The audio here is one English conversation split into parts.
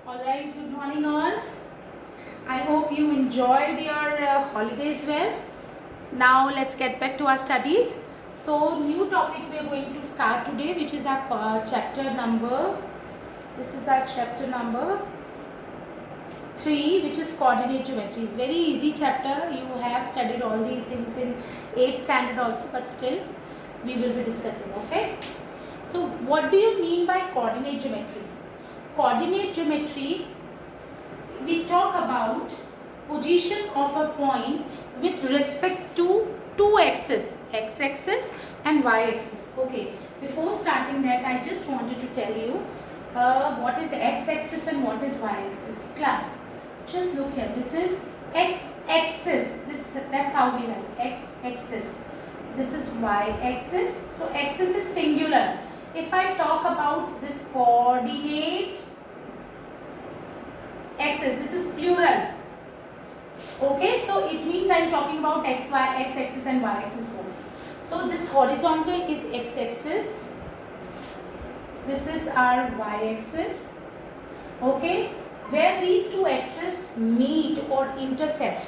Alright, good morning all. I hope you enjoyed your holidays well. Now let's get back to our studies. So new topic we are going to start today, which is our chapter number, this is our chapter number 3, which is coordinate geometry. Very easy chapter. You have studied all these things in 8th standard also, but still we will be discussing, okay? So what do you mean by coordinate geometry? Coordinate geometry, we talk about position of a point with respect to two axes, x-axis and y-axis. Okay, before starting that, I just wanted to tell you what is x-axis and what is y-axis. Class, just look here. This is x-axis. That's how we write x-axis. This is y-axis. So axis is singular. If I talk about this coordinate axis, this is plural. Okay, so it means I am talking about x axis and y axis only. So this horizontal is x axis. This is our y axis. Okay, where these two axes meet or intersect.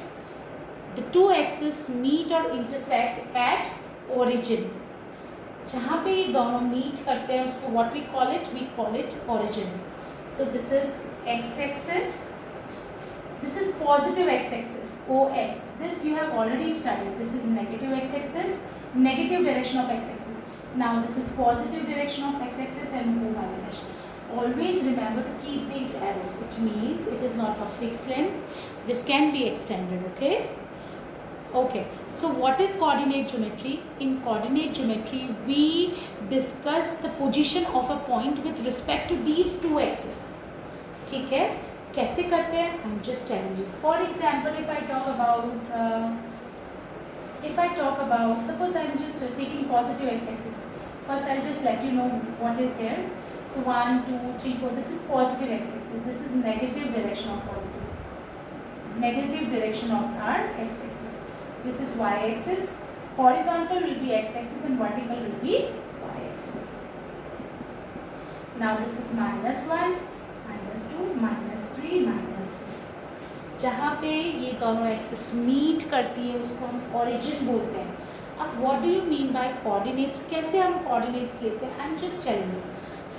The two axes meet or intersect at origin. जहाँ पे ये दोनों meet करते हैं उसको what we call it origin. So this is x-axis. This is positive x-axis, OX. This you have already studied. This is negative x-axis, negative direction of x-axis. Now this is positive direction of x-axis and OY direction. Always remember to keep these arrows. It means it is not a fixed length. This can be extended, okay? Okay, so what is coordinate geometry? In coordinate geometry, we discuss the position of a point with respect to these two axes. ठीक है, कैसे करते हैं? I'm just telling you. For example, if I talk about, suppose I'm just taking positive x-axis. First, I'll just let you know what is there. So 1, 2, 3, 4. This is positive x-axis. This is negative direction of positive. Negative direction of our x-axis. This is y-axis. Horizontal will be x-axis and vertical will be y-axis. Now this is -1, -2, -3, -4. जहाँ पे ये दोनों axis meet करती है उसको हम origin बोलते हैं. अब what do you mean by coordinates? कैसे हम कोऑर्डिनेट्स लेते हैं? I am just telling you.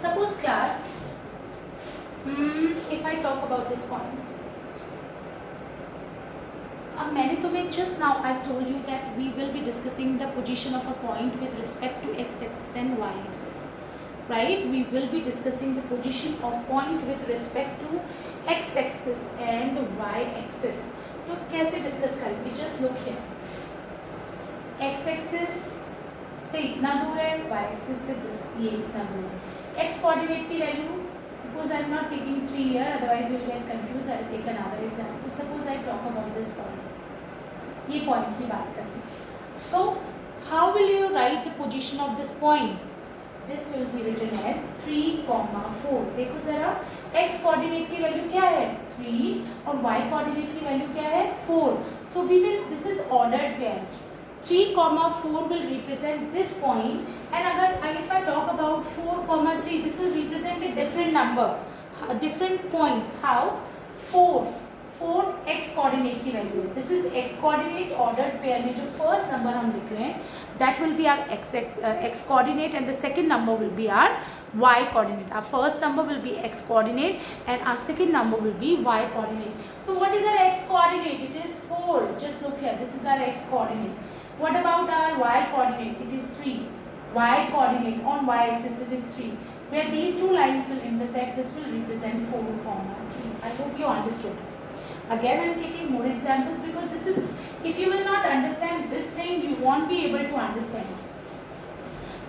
Suppose class, if I talk about this point, अब मैंने तुम्हें just now I told you that we will be discussing the position of a point with respect to X axis and Y axis. Right, we will be discussing the position of point with respect to x-axis and y-axis. तो कैसे discuss करेंगे? Just look here. x-axis से इतना दूर है, y-axis से ये इतना दूर है. x coordinate की value, suppose I am not taking 3 here, otherwise you will get confused. I will take another example. Suppose I talk about this point. ये point की बात करें. So how will you write the position of this point? This will be written as 3,4. देखो जरा, x coordinate की value क्या है? 3 और y कोऑर्डिनेट की वैल्यू क्या है? 4. So we will, this is ordered pair. 3,4 will represent this point, and अगर if I talk about 4,3, this will represent a different number, a different point. How? 4 x coordinate की value है. This is x coordinate ordered pair में जो first number हम लिख रहे हैं, that will be our x coordinate and the second number will be our y coordinate. Our first number will be x coordinate and our second number will be y coordinate. So what is our x coordinate? It is 4. Just look here, this is our x coordinate. What about our y coordinate? It is 3. y coordinate on y axis it is 3. Where these two lines will intersect, this will represent 4,3. I hope you understood. Again, I am taking more examples because this is, if you will not understand this thing, you won't be able to understand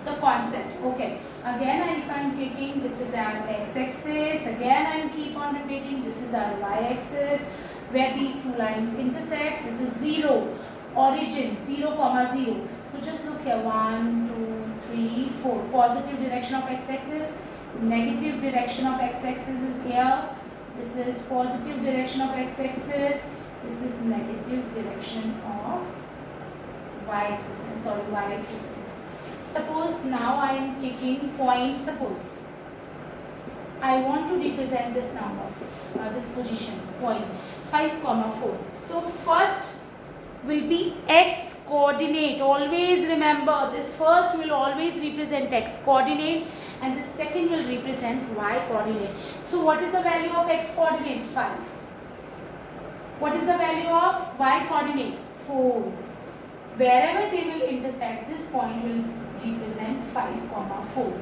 the concept. Okay. Again, if I am taking, this is our x-axis. Again, I am keep on repeating. This is our y-axis. Where these two lines intersect, this is 0. Origin 0,0. So just look here. 1, 2, 3, 4. Positive direction of x-axis. Negative direction of x-axis is here. This is positive direction of x-axis. This is negative direction of y-axis. I'm sorry, y-axis it is. Suppose now I am taking point. Suppose I want to represent this number, this position, point 5, 4. So first will be x coordinate. Always remember, this first will always represent x coordinate and the second will represent y coordinate. So what is the value of x coordinate? 5. What is the value of y coordinate? 4. Wherever they will intersect, this point will represent 5, 4.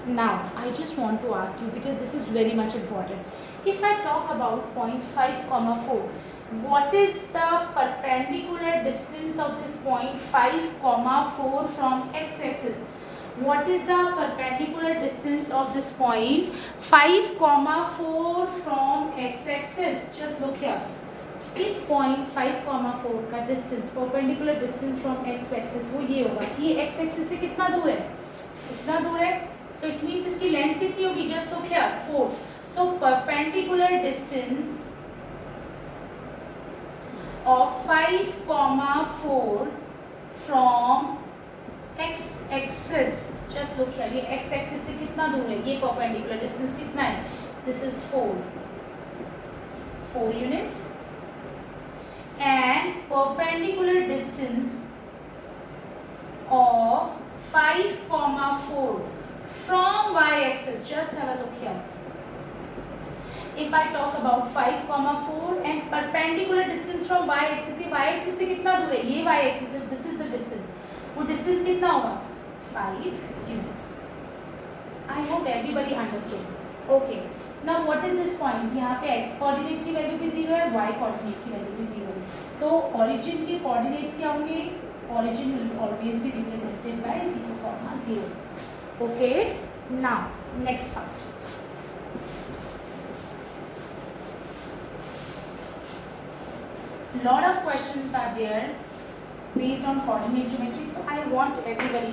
Now I just want to ask you, because this is very much important, if I talk about point 5, 4, what is the perpendicular distance of this point 5, 4 from x-axis? What is the perpendicular distance of this point 5, 4 from x-axis? Just look here. इस point 5, 4 का distance, perpendicular distance from x axis वो ये होगा कि ये x axis से कितना दूर है, कितना दूर है. सो इट मींस इसकी लेंथ कितनी होगी? Just look here, 4. So perpendicular distance of 5, 4 from x axis, just look here, ये एक्स एक्सिस से कितना दूर है, ये परपेंडिकुलर डिस्टेंस कितना है? This is 4 units. And perpendicular distance of 5, 4 from y-axis. Just have a look here. If I talk about 5, 4 and perpendicular distance from y-axis, ये y-axis से कितना दूर है? ये y-axis है. This is the distance. वो distance कितना होगा? 5 units. I hope everybody understood. Okay. Now what is this point? यहाँ पे x coordinate की वैल्यू भी 0 है, y coordinate की वैल्यू भी 0 है. So origin के coordinates क्या होंगे? Origin will always be represented by 0, 0. Okay. Now next part. Lot of questions are there based on coordinate geometry. So I want everybody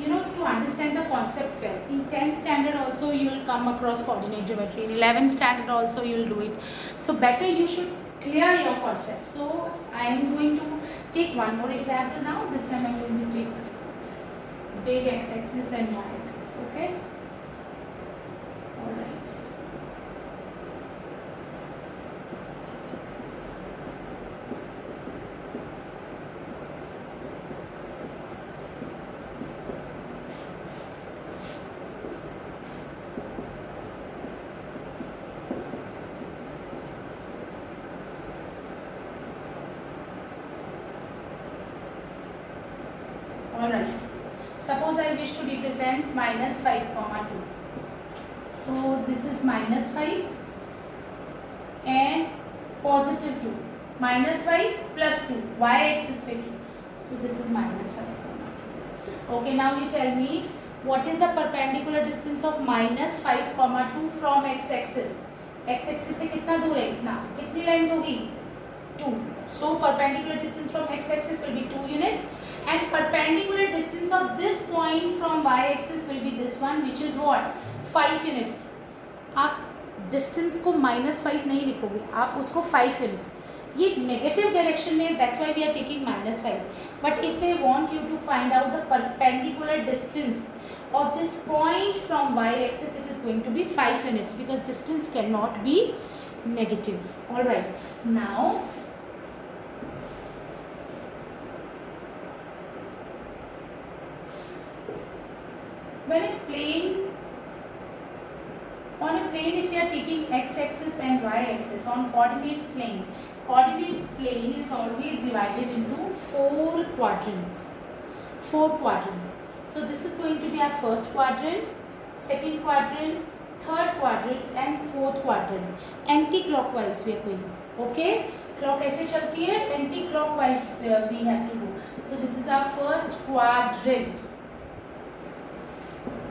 to understand the concept well. In 10th standard also you will come across coordinate geometry. In 11th standard also you will do it. So better you should clear your concept. So I am going to take one more example now. This time I am going to take big x-axis and y-axis. Okay. All right. Alright, suppose I wish to represent minus 5, 2. So this is minus 5 and positive 2. Minus 5 plus 2, y-axis पे 2. So this is minus 5, 2. Okay, now you tell me what is the perpendicular distance of minus 5, 2 from x-axis? x-axis से कितना दूर है? इतना. कितनी length होगी? 2. So perpendicular distance from x-axis will be 2 units. And perpendicular distance of this point from y-axis will be this one, which is what? 5 units. आप distance को -5 नहीं लिखोगे, आप उसको 5 units. ये negative direction में, that's why we are taking -5. But if they want you to find out the perpendicular distance of this point from y-axis, it is going to be 5 units because distance cannot be negative. All right. Now. When on a plane, if you are taking x-axis and y-axis on coordinate plane is always divided into 4 quadrants. 4 quadrants. So this is going to be our first quadrant, second quadrant, third quadrant and fourth quadrant. Anti-clockwise we are going. Okay? Clock ऐसे चलती है, anti-clockwise we have to do. So this is our first quadrant.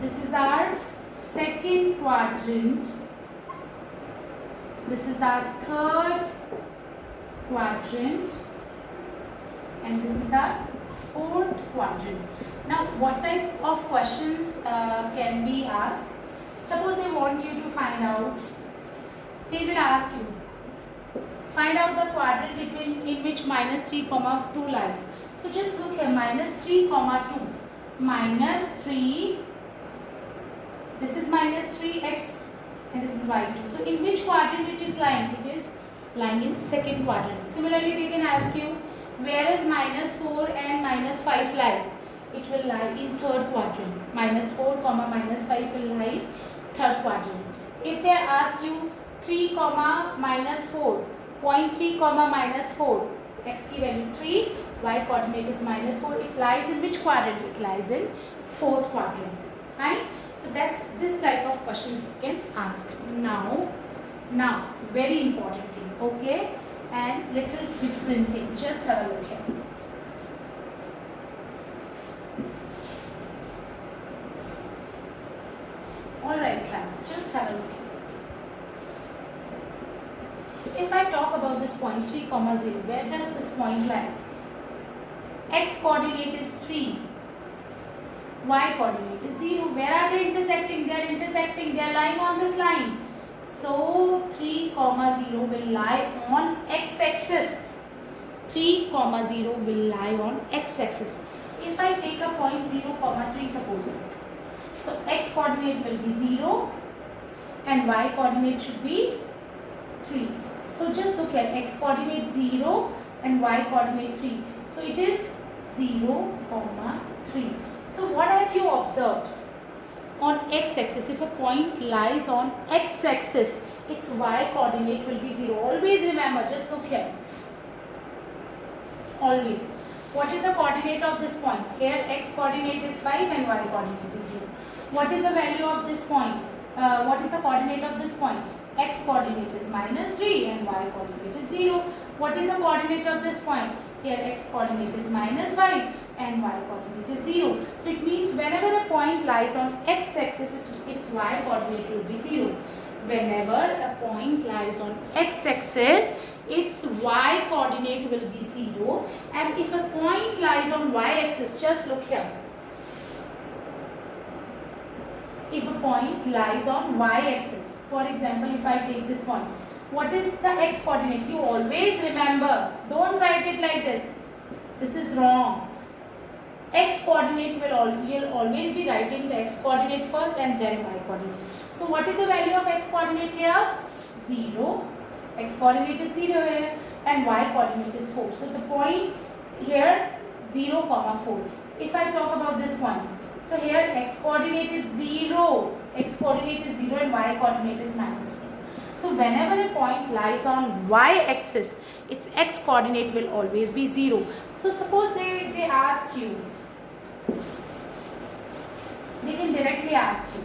This is our second quadrant. This is our third quadrant. And this is our fourth quadrant. Now, what type of questions can be asked? Suppose they want you to find out. They will ask you, find out the quadrant in which -3, 2 lies. So just look here, -3, 2. -3. This is -3x and this is y2. So in which quadrant it is lying? It is lying in second quadrant. Similarly, they can ask you where is -4 and -5 lies. It will lie in third quadrant. -4 comma -5 will lie in third quadrant. If they ask you 3 comma -4, 0.3 comma -4, x की value 3, y coordinate is -4. It lies in which quadrant? It lies in fourth quadrant. Fine. So that's this type of questions you can ask. Now very important thing, okay, and little different thing. Just have a look here. All right, class. Just have a look here. If I talk about this point 3 comma 0, where does this point lie? X coordinate is 3. Y coordinate is 0. Where are they intersecting? They are intersecting. They are lying on this line. So 3 comma 0 will lie on x-axis. 3 comma 0 will lie on x-axis. If I take a point 0 comma 3, suppose. So x coordinate will be 0 and y coordinate should be 3. So just look at x coordinate 0 and y coordinate 3. So it is 0 comma 3. So what have you observed? On x-axis, if a point lies on x-axis, its y coordinate will be 0. Always remember, just look here. Always. What is the coordinate of this point? Here x coordinate is 5 and y coordinate is 0. What is the value of this point? What is the coordinate of this point? X coordinate is -3 and y coordinate is 0. What is the coordinate of this point? Here x coordinate is -5 and y coordinate is 0. So it means whenever a point lies on x-axis, its y coordinate will be 0. Whenever a point lies on x-axis, its y coordinate will be 0. And if a point lies on y-axis, just look here. If a point lies on y-axis, for example, if I take this point, what is the x coordinate? You always remember, don't write it like this. This is wrong. X coordinate will always be writing the x coordinate first and then y coordinate. So what is the value of x coordinate here? 0. X coordinate is 0 here and y coordinate is 4. So the point here 0 comma 4. If I talk about this point, so here x coordinate is 0. X coordinate is 0 and y coordinate is -2. So whenever a point lies on y-axis, its x coordinate will always be 0. So suppose they ask you, they can directly ask you,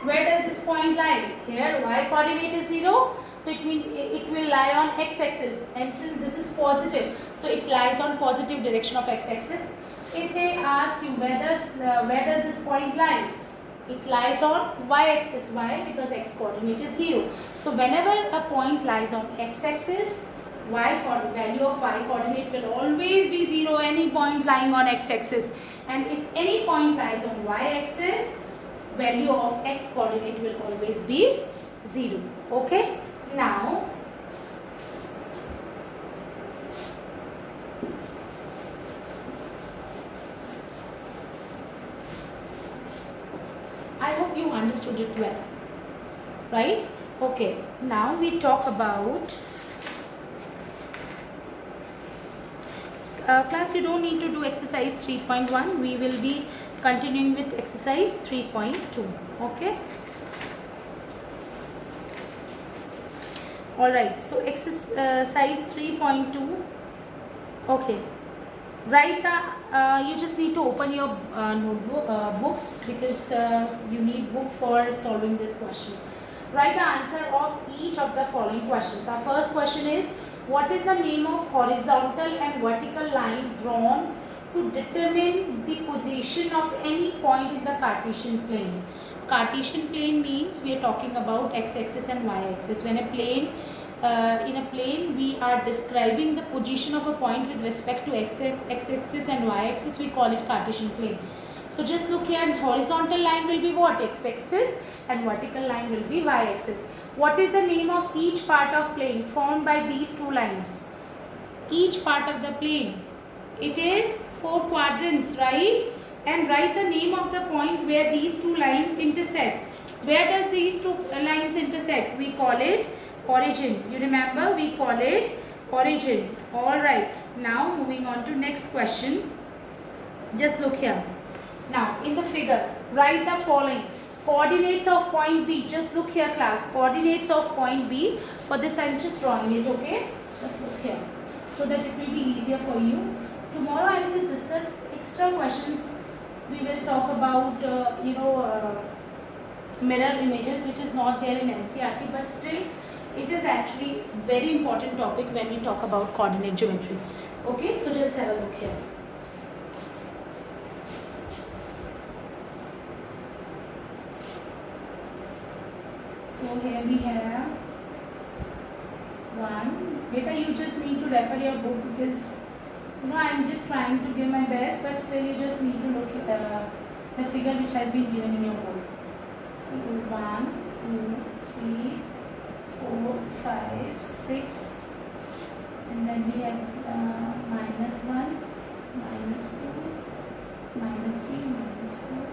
where does this point lies? Here y coordinate is 0, so it means it will lie on x-axis, and since this is positive, so it lies on positive direction of x-axis. If they ask you where does this point lies? It lies on y-axis. Why? Because x coordinate is 0. So whenever a point lies on x-axis, value of y coordinate will always be 0. Any point lying on x-axis, and if any point lies on y-axis, value of x coordinate will always be 0. Okay. Now I hope you understood it well, right? Okay, now we talk about class. We don't need to do exercise 3.1. We will be continuing with exercise 3.2. Okay. All right. So exercise 3.2. Okay. Write you just need to open your notebook books, because you need book for solving this question. Write the answer of each of the following questions. Our first question is, what is the name of horizontal and vertical line drawn to determine the position of any point in the Cartesian plane? Cartesian plane means we are talking about x-axis and y-axis. When a plane in a plane we are describing the position of a point with respect to x-axis and y-axis, we call it Cartesian plane. So just look here, horizontal line will be what? X-axis, and vertical line will be y-axis. What is the name of each part of plane formed by these two lines? Each part of the plane, it is 4 quadrants, right? and write the name of the point where these two lines intersect. Where does these two lines intersect? We call it origin. You remember, we call it origin. Alright, now moving on to next question. Just look here. Now in the figure, write the following. Coordinates of point B. Just look here class. Coordinates of point B. For this I am just drawing it, okay? Just look here, so that it will be easier for you. Tomorrow I will just discuss extra questions. We will talk about mirror images, which is not there in NCERT, but still it is actually very important topic when we talk about coordinate geometry. Okay, so just have a look here. So here we have one. Beta, you just need to refer your book, because I am just trying to give my best, but still you just need to look at the figure which has been given in your book. So 1, 2, 3, 4, 5, 6, and then we have -1, -2, -3, -4,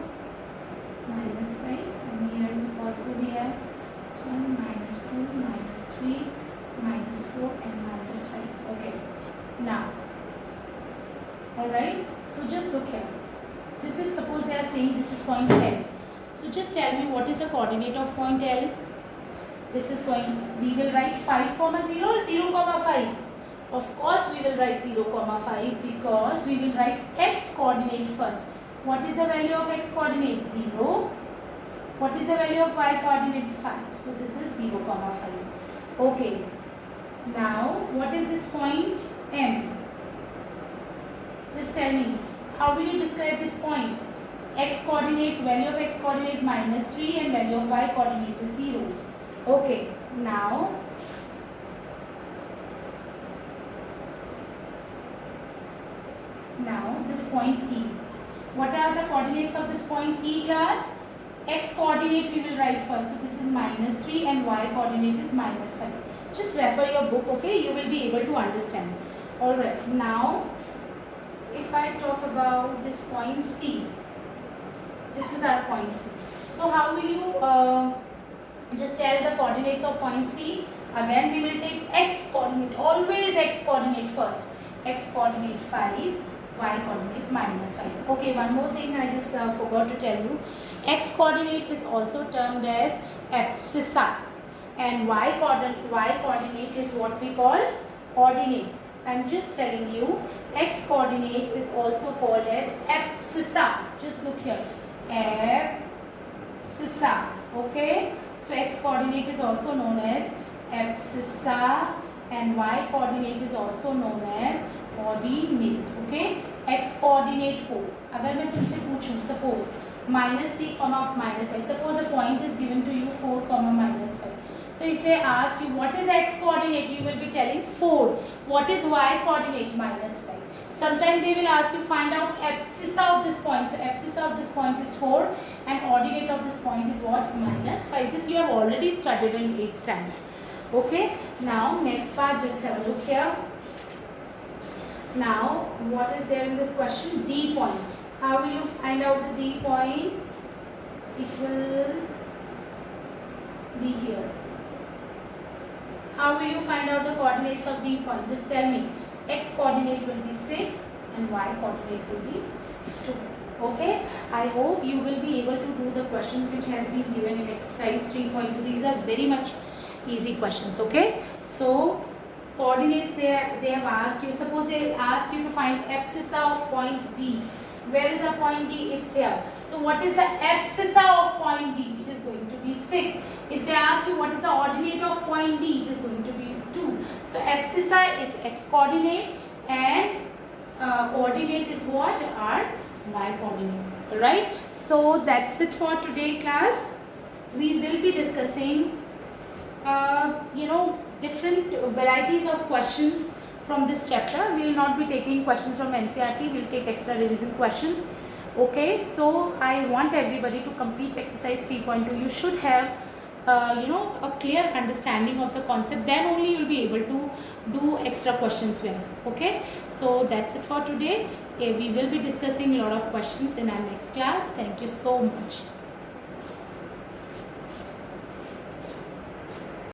-5, and here also we have this one, -2, -3, -4, and -5. Okay, now, alright, so just look here. This is, suppose they are saying this is point L. So just tell me what is the coordinate of point L. This is going, we will write 5, 0 or 0, 5. Of course we will write 0, 5, because we will write x coordinate first. What is the value of x coordinate? 0. What is the value of y coordinate? 5. So this is 0, 5. Okay. Now what is this point M? Just tell me, how will you describe this point? X coordinate, value of x coordinate -3 and value of y coordinate is 0. Okay, now this point E. What are the coordinates of this point E, class? X coordinate we will write first. So this is -3 and y coordinate is -5. Just refer your book, okay? You will be able to understand. Alright, now if I talk about this point C, this is our point C. So how will you just tell the coordinates of point C? Again we will take x coordinate, always x coordinate first. X coordinate 5, y coordinate -5. Okay, one more thing I just forgot to tell you. X coordinate is also termed as abscissa, and y coordinate is what we call ordinate. I'm just telling you, x coordinate is also called as abscissa. Just look here, abscissa. Okay, so x coordinate is also known as abscissa, and y coordinate is also known as ordinate. Okay, x coordinate को अगर मैं तुमसे पूछूं, suppose -3, -5, suppose a point is given to you 4, -5. So if they ask you what is x coordinate, you will be telling 4. What is y coordinate? -5. Sometimes they will ask you find out abscissa of this point. So abscissa of this point is 4 and ordinate of this point is what? -5. This you have already studied in 8th standard. Okay, now next part, just have a look here. Now what is there in this question? D point. How will you find out the D point? It will be here. How will you find out the coordinates of D point? Just tell me. X coordinate will be 6 and y coordinate will be 2. Okay, I hope you will be able to do the questions which has been given in exercise 3.2. These are very much easy questions. Okay, so coordinates they have asked you. Suppose they ask you to find abscissa of point D. Where is the point D? It's here. So what is the abscissa of point D? It is going to be 6. If they ask you what is the ordinate of point D, it is going to be 2. So abscissa is x coordinate and ordinate is what? Our y coordinate. Alright, so that's it for today, class. We will be discussing different varieties of questions from this chapter. We will not be taking questions from NCERT. We will take extra revision questions. Okay, so I want everybody to complete exercise 3.2. You should have a clear understanding of the concept. Then only you will be able to do extra questions well. Okay, so that's it for today. We will be discussing a lot of questions in our next class. Thank you so much.